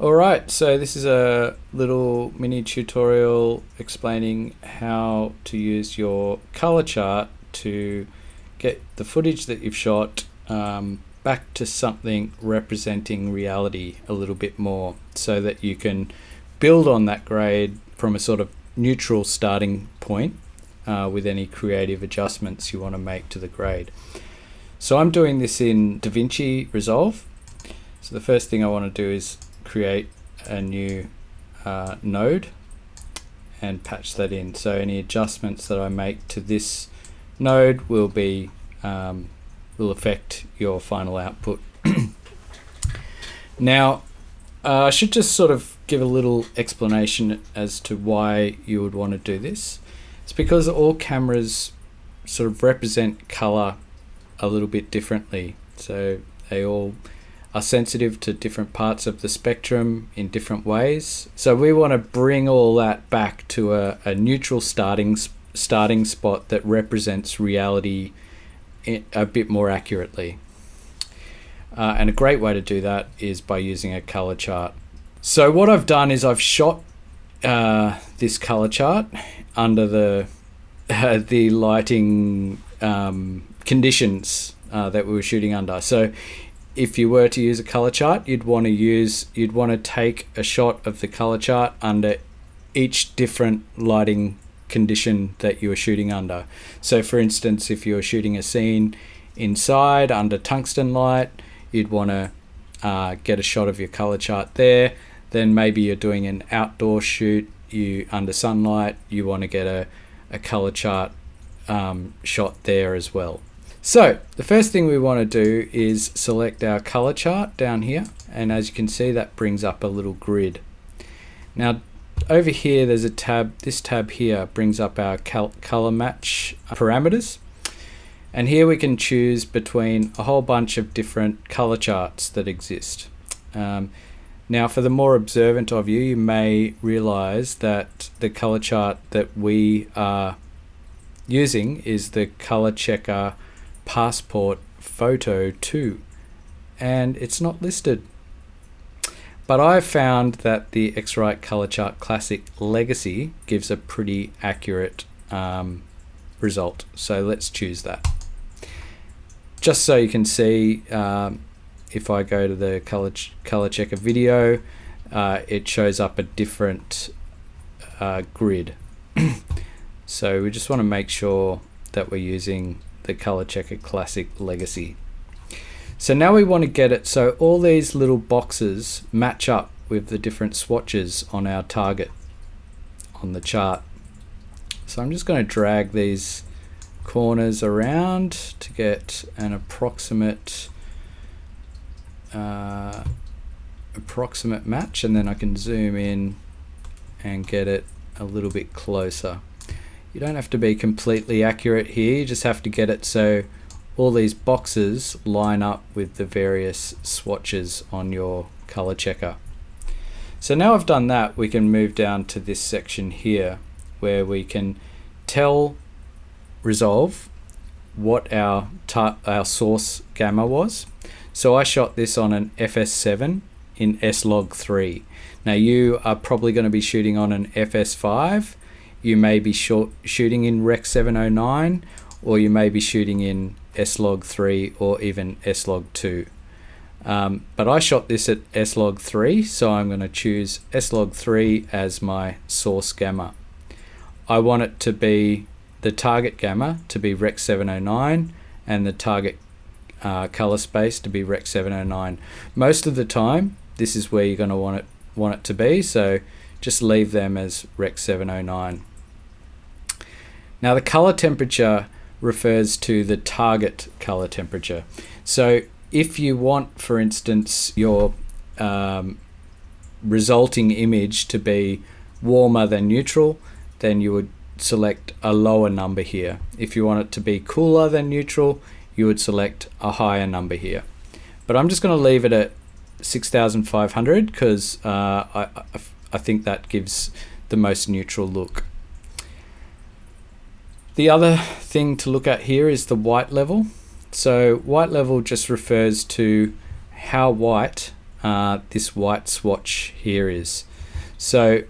Alright, so this is a little mini tutorial explaining how to use your color chart to get the footage that you've shot back to something representing reality a little bit more, so that you can build on that grade from a sort of neutral starting point with any creative adjustments you want to make to the grade. So I'm doing this in DaVinci Resolve. So the first thing I want to do is create a new node and patch that in. So any adjustments that I make to this node will be will affect your final output. Now I should just sort of give a little explanation as to why you would want to do this. It's because all cameras sort of represent color a little bit differently. So they all are sensitive to different parts of the spectrum in different ways. So we want to bring all that back to a neutral starting spot that represents reality a bit more accurately. And a great way to do that is by using a color chart. So what I've done is I've shot this color chart under the lighting conditions that we were shooting under. So if you were to use a color chart, you'd want to take a shot of the color chart under each different lighting condition that you were shooting under. So for instance, if you were shooting a scene inside under tungsten light, you'd want to get a shot of your color chart there. Then maybe you're doing an outdoor shoot, under sunlight, you want to get a color chart shot there as well. So the first thing we want to do is select our color chart down here, and as you can see, that brings up a little grid. Now over here there's a tab. This tab here brings up our color match parameters, and here we can choose between a whole bunch of different color charts that exist. Now for the more observant of you, you may realize that the color chart that we are using is the Color Checker Passport Photo 2, and it's not listed. But I found that the X-Rite Color Chart Classic Legacy gives a pretty accurate result, so let's choose that. Just so you can see, if I go to the color checker video, it shows up a different grid. So we just want to make sure that we're using the Color Checker Classic Legacy. So now we want to get it so all these little boxes match up with the different swatches on our target on the chart. So I'm just going to drag these corners around to get an approximate match, and then I can zoom in and get it a little bit closer. You don't have to be completely accurate here, you just have to get it so all these boxes line up with the various swatches on your color checker. So now I've done that, we can move down to this section here where we can tell Resolve what our source gamma was. So I shot this on an FS7 in S-Log3. Now you are probably going to be shooting on an FS5. You may be shooting in Rec 709, or you may be shooting in S-Log3 or even S-Log2. But I shot this at S-Log3, so I'm going to choose S-Log3 as my source gamma. I want it to be the target gamma to be Rec 709 and the target color space to be Rec 709. Most of the time this is where you're going to want it to be, so just leave them as Rec 709. Now the color temperature refers to the target color temperature. So if you want, for instance, your resulting image to be warmer than neutral, then you would select a lower number here. If you want it to be cooler than neutral, you would select a higher number here. But I'm just going to leave it at 6500 because I think that gives the most neutral look. The other thing to look at here is the white level. So white level just refers to how white this white swatch here is. So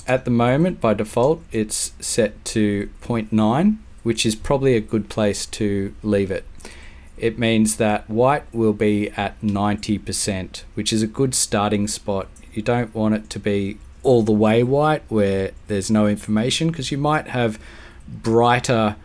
at the moment, by default, it's set to 0.9, which is probably a good place to leave it. It means that white will be at 90%, which is a good starting spot. You don't want it to be all the way white where there's no information, because you might have brighter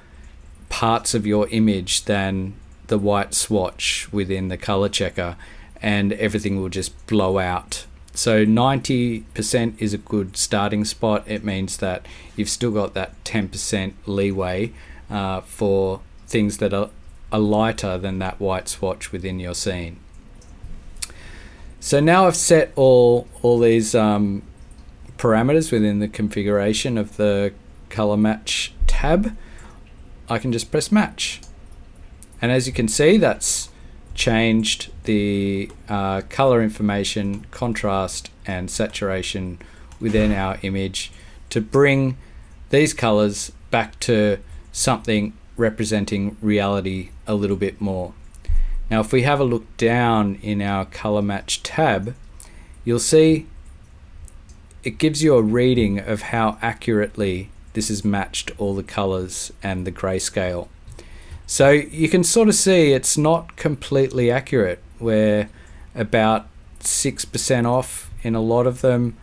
parts of your image than the white swatch within the color checker, and everything will just blow out. So 90% is a good starting spot. It means that you've still got that 10% leeway for things that are lighter than that white swatch within your scene. So now I've set all these parameters within the configuration of the color match tab. I can just press match, and as you can see, that's changed the color information, contrast and saturation within our image to bring these colors back to something representing reality a little bit more. Now if we have a look down in our color match tab, you'll see it gives you a reading of how accurately this has matched all the colors and the grayscale. So you can sort of see it's not completely accurate. We're about 6% off in a lot of them.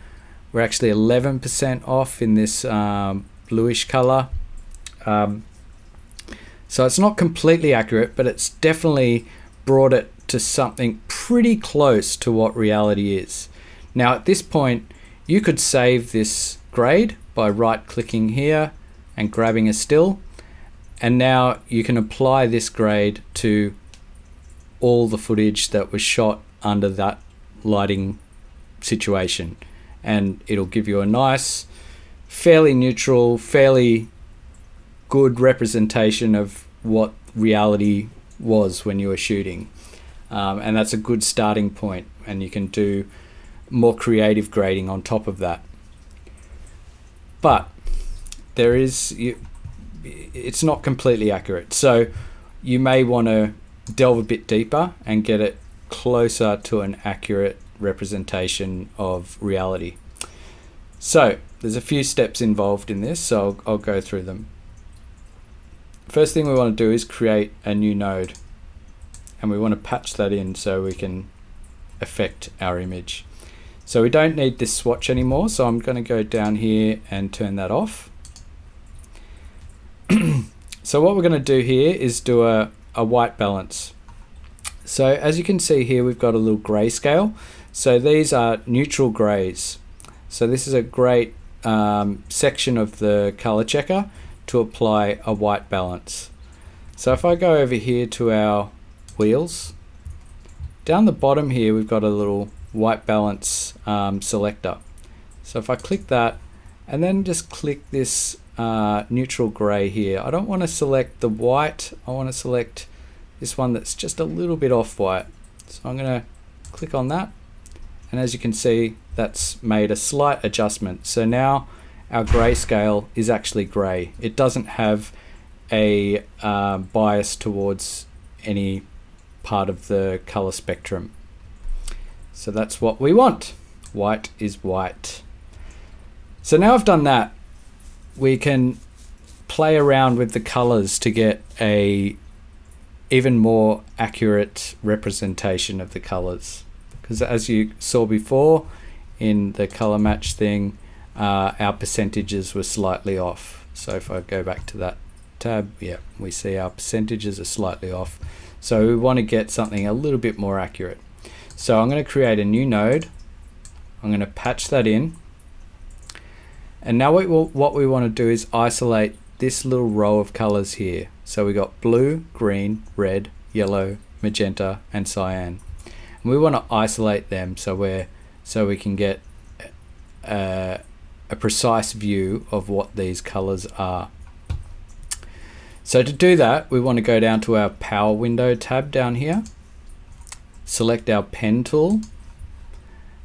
We're actually 11% off in this bluish color. So it's not completely accurate, but it's definitely brought it to something pretty close to what reality is. Now at this point, you could save this grade by right-clicking here and grabbing a still, and now you can apply this grade to all the footage that was shot under that lighting situation, and it'll give you a nice, fairly neutral, fairly good representation of what reality was when you were shooting. And that's a good starting point, and you can do more creative grading on top of that. But there is, it's not completely accurate, so you may want to delve a bit deeper and get it closer to an accurate representation of reality. So there's a few steps involved in this, so I'll go through them. First thing we want to do is create a new node, and we want to patch that in so we can affect our image. So we don't need this swatch anymore, so I'm going to go down here and turn that off. So what we're going to do here is do a white balance. So as you can see here, we've got a little grayscale. So these are neutral grays. So this is a great section of the color checker to apply a white balance. So if I go over here to our wheels, down the bottom here we've got a little white balance selector. So if I click that and then just click this neutral gray here, I don't want to select the white, I want to select this one that's just a little bit off white. So I'm going to click on that, and as you can see, that's made a slight adjustment. So now our grayscale is actually gray. It doesn't have a bias towards any part of the color spectrum. So that's what we want. White is white. So now I've done that, we can play around with the colors to get a even more accurate representation of the colors. Because as you saw before in the color match thing, our percentages were slightly off. So if I go back to that tab, yeah, we see our percentages are slightly off. So we want to get something a little bit more accurate. So I'm going to create a new node. I'm going to patch that in. And now what we want to do is isolate this little row of colors here. So we got blue, green, red, yellow, magenta, and cyan. And we want to isolate them so we can get a precise view of what these colors are. So to do that, we want to go down to our power window tab down here, select our pen tool,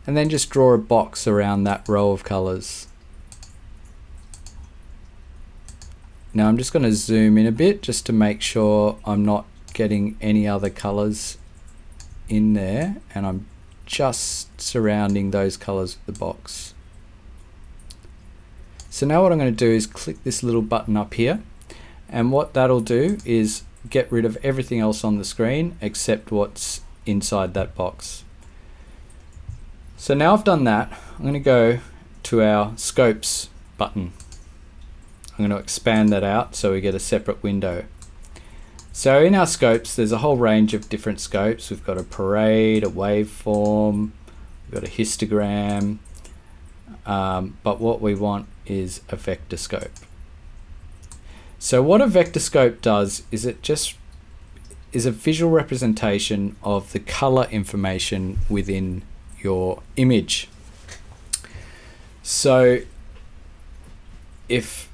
and then just draw a box around that row of colors. Now I'm just going to zoom in a bit just to make sure I'm not getting any other colors in there, and I'm just surrounding those colors of the box. So now what I'm going to do is click this little button up here, and what that'll do is get rid of everything else on the screen except what's inside that box. So now I've done that, I'm going to go to our scopes button. I'm going to expand that out so we get a separate window. So in our scopes, there's a whole range of different scopes. We've got a parade, a waveform, we've got a histogram, but what we want is a vector scope. So what a vector scope does is it just is a visual representation of the color information within your image. So if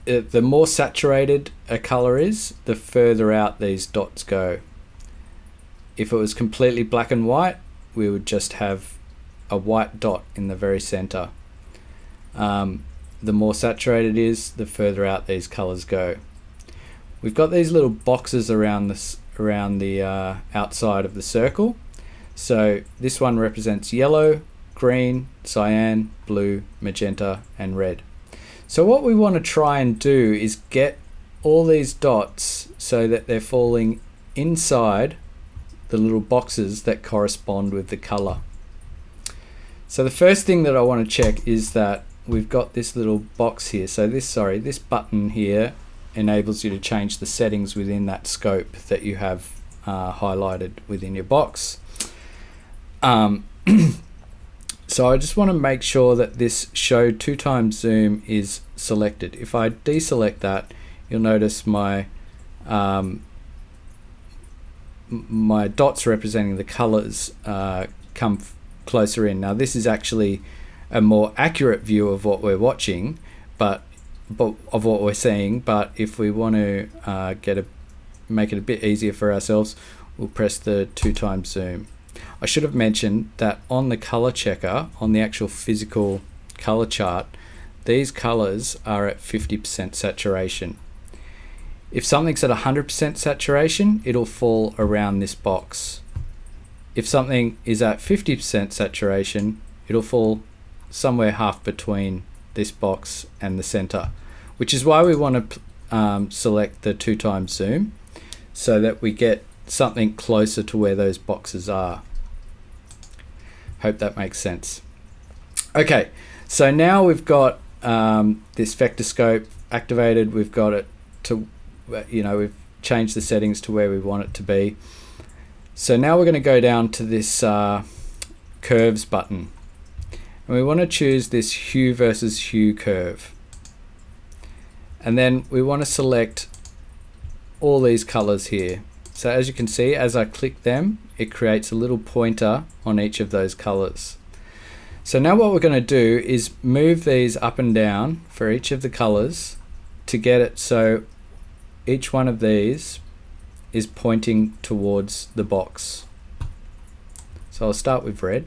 the more saturated a color is, the further out these dots go. If it was completely black and white, we would just have a white dot in the very center. The more saturated it is, the further out these colors go. We've got these little boxes around the outside of the circle. So this one represents yellow, green, cyan, blue, magenta, and red. So what we want to try and do is get all these dots so that they're falling inside the little boxes that correspond with the color. So the first thing that I want to check is that we've got this little box here. So this button here enables you to change the settings within that scope that you have highlighted within your box. So I just want to make sure that this show 2x zoom is selected. If I deselect that, you'll notice my my dots representing the colors come closer in. Now this is actually a more accurate view of what we're watching, but of what we're seeing. But if we want to make it a bit easier for ourselves, we'll press the 2x zoom. I should have mentioned that on the color checker, on the actual physical color chart, these colors are at 50% saturation. If something's at 100% saturation, it'll fall around this box. If something is at 50% saturation, it'll fall somewhere half between this box and the center, which is why we want to select the 2x zoom so that we get something closer to where those boxes are. Hope that makes sense. Okay, so now we've got this vector scope activated. We've got it to, we've changed the settings to where we want it to be. So now we're going to go down to this curves button, and we want to choose this hue versus hue curve. And then we want to select all these colors here. So as you can see, as I click them, it creates a little pointer on each of those colors. So now what we're going to do is move these up and down for each of the colors to get it so each one of these is pointing towards the box. So I'll start with red.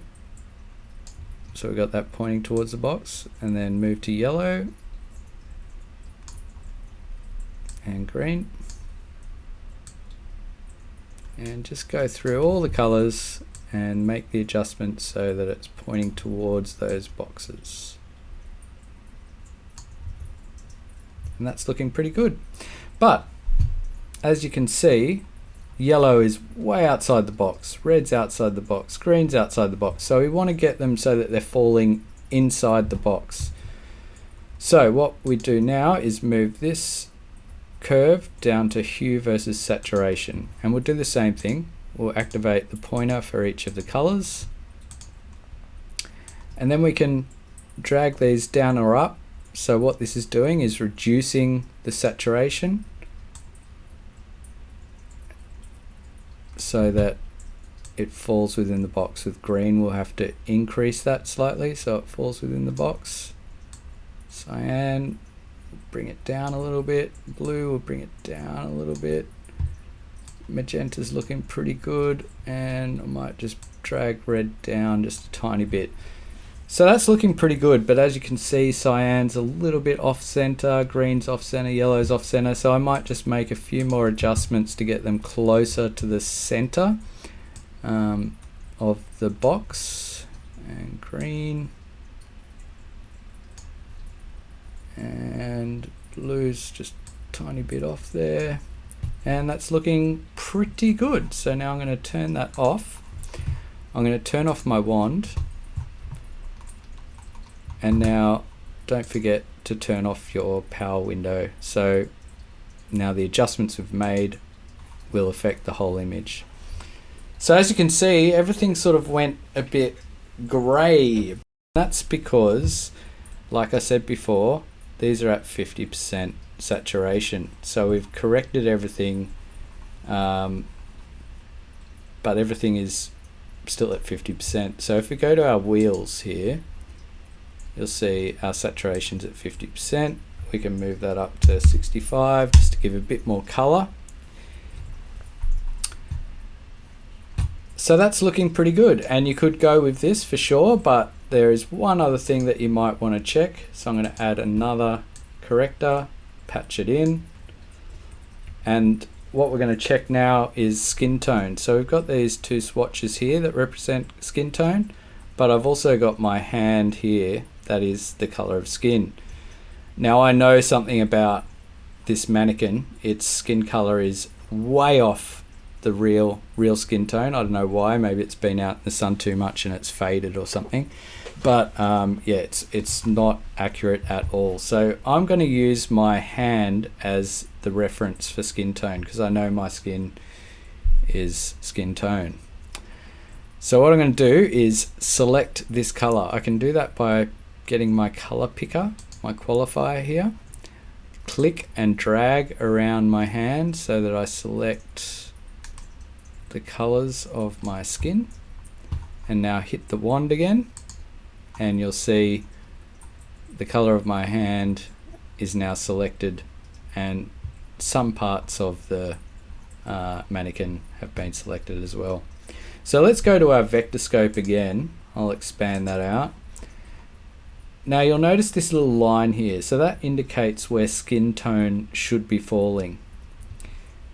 So we've got that pointing towards the box, and then move to yellow and green. And just go through all the colors and make the adjustments so that it's pointing towards those boxes. And that's looking pretty good. But as you can see, yellow is way outside the box, red's outside the box, green's outside the box. So we want to get them so that they're falling inside the box. So what we do now is move this curve down to hue versus saturation, and we'll do the same thing. We'll activate the pointer for each of the colors, and then we can drag these down or up. So what this is doing is reducing the saturation so that it falls within the box. With green, we'll have to increase that slightly so it falls within the box. Cyan, bring it down a little bit. Blue, will bring it down a little bit. Magenta's looking pretty good, and I might just drag red down just a tiny bit. So that's looking pretty good, but as you can see, cyan's a little bit off center, green's off center, yellow's off center, so I might just make a few more adjustments to get them closer to the center of of the box, and green, and blue's just a tiny bit off there, and that's looking pretty good. So now I'm going to turn that off. I'm going to turn off my wand, and now don't forget to turn off your power window. So now the adjustments we've made will affect the whole image. So as you can see, everything sort of went a bit grey. That's because, like I said before, these are at 50% saturation. So we've corrected everything, but everything is still at 50%. So if we go to our wheels here, you'll see our saturation's at 50%. We can move that up to 65 just to give a bit more color. So that's looking pretty good, and you could go with this for sure, but there is one other thing that you might want to check. So I'm going to add another corrector, patch it in, and what we're going to check now is skin tone. So we've got these two swatches here that represent skin tone, but I've also got my hand here that is the color of skin. Now I know something about this mannequin. Its skin color is way off the real skin tone. I don't know why. Maybe it's been out in the sun too much and it's faded or something. But yeah, it's not accurate at all. So I'm going to use my hand as the reference for skin tone because I know my skin is skin tone. So what I'm going to do is select this color. I can do that by getting my color picker, my qualifier here, click and drag around my hand so that I select the colors of my skin, and now hit the wand again, and you'll see the color of my hand is now selected, and some parts of the mannequin have been selected as well. So let's go to our vector scope again. I'll expand that out. Now you'll notice this little line here, so that indicates where skin tone should be falling.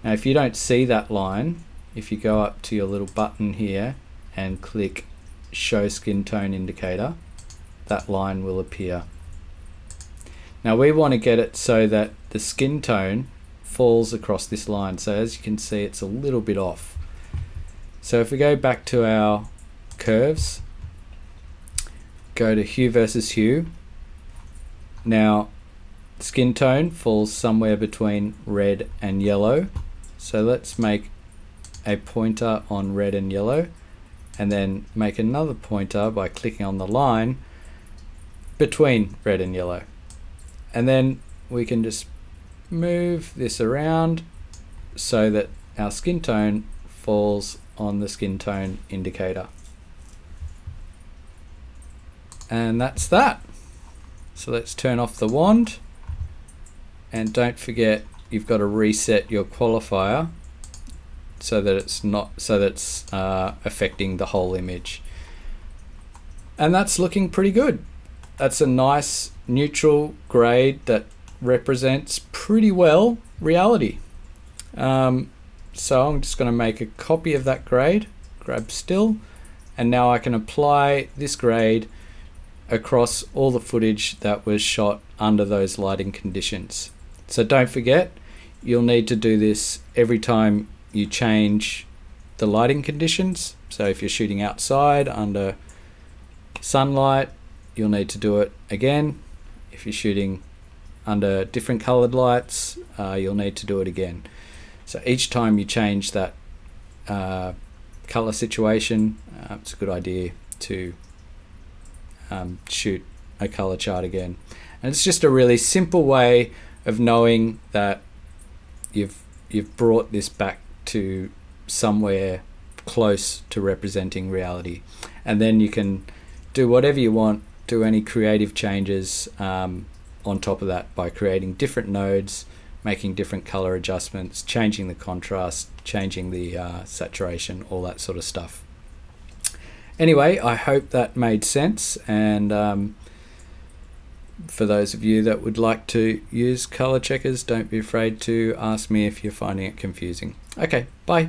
Now if you don't see that line, if you go up to your little button here and click show skin tone indicator, that line will appear. Now we want to get it so that the skin tone falls across this line. So as you can see, it's a little bit off. So if we go back to our curves, go to hue versus hue. Now skin tone falls somewhere between red and yellow. So let's make a pointer on red and yellow, and then make another pointer by clicking on the line between red and yellow, and then we can just move this around so that our skin tone falls on the skin tone indicator. And that's that. So let's turn off the wand, and don't forget you've got to reset your qualifier so that it's affecting the whole image. And that's looking pretty good. That's a nice neutral grade that represents pretty well reality. So I'm just going to make a copy of that grade, grab still, and now I can apply this grade across all the footage that was shot under those lighting conditions. So don't forget, you'll need to do this every time you change the lighting conditions. So if you're shooting outside under sunlight, you'll need to do it again. If you're shooting under different colored lights, you'll need to do it again. So each time you change that color situation, it's a good idea to shoot a color chart again. And it's just a really simple way of knowing that you've brought this back to somewhere close to representing reality, and then you can do whatever you want, do any creative changes on top of that by creating different nodes, making different color adjustments, changing the contrast, changing the saturation, all that sort of stuff. Anyway, I hope that made sense, and for those of you that would like to use color checkers, don't be afraid to ask me if you're finding it confusing. Okay, bye.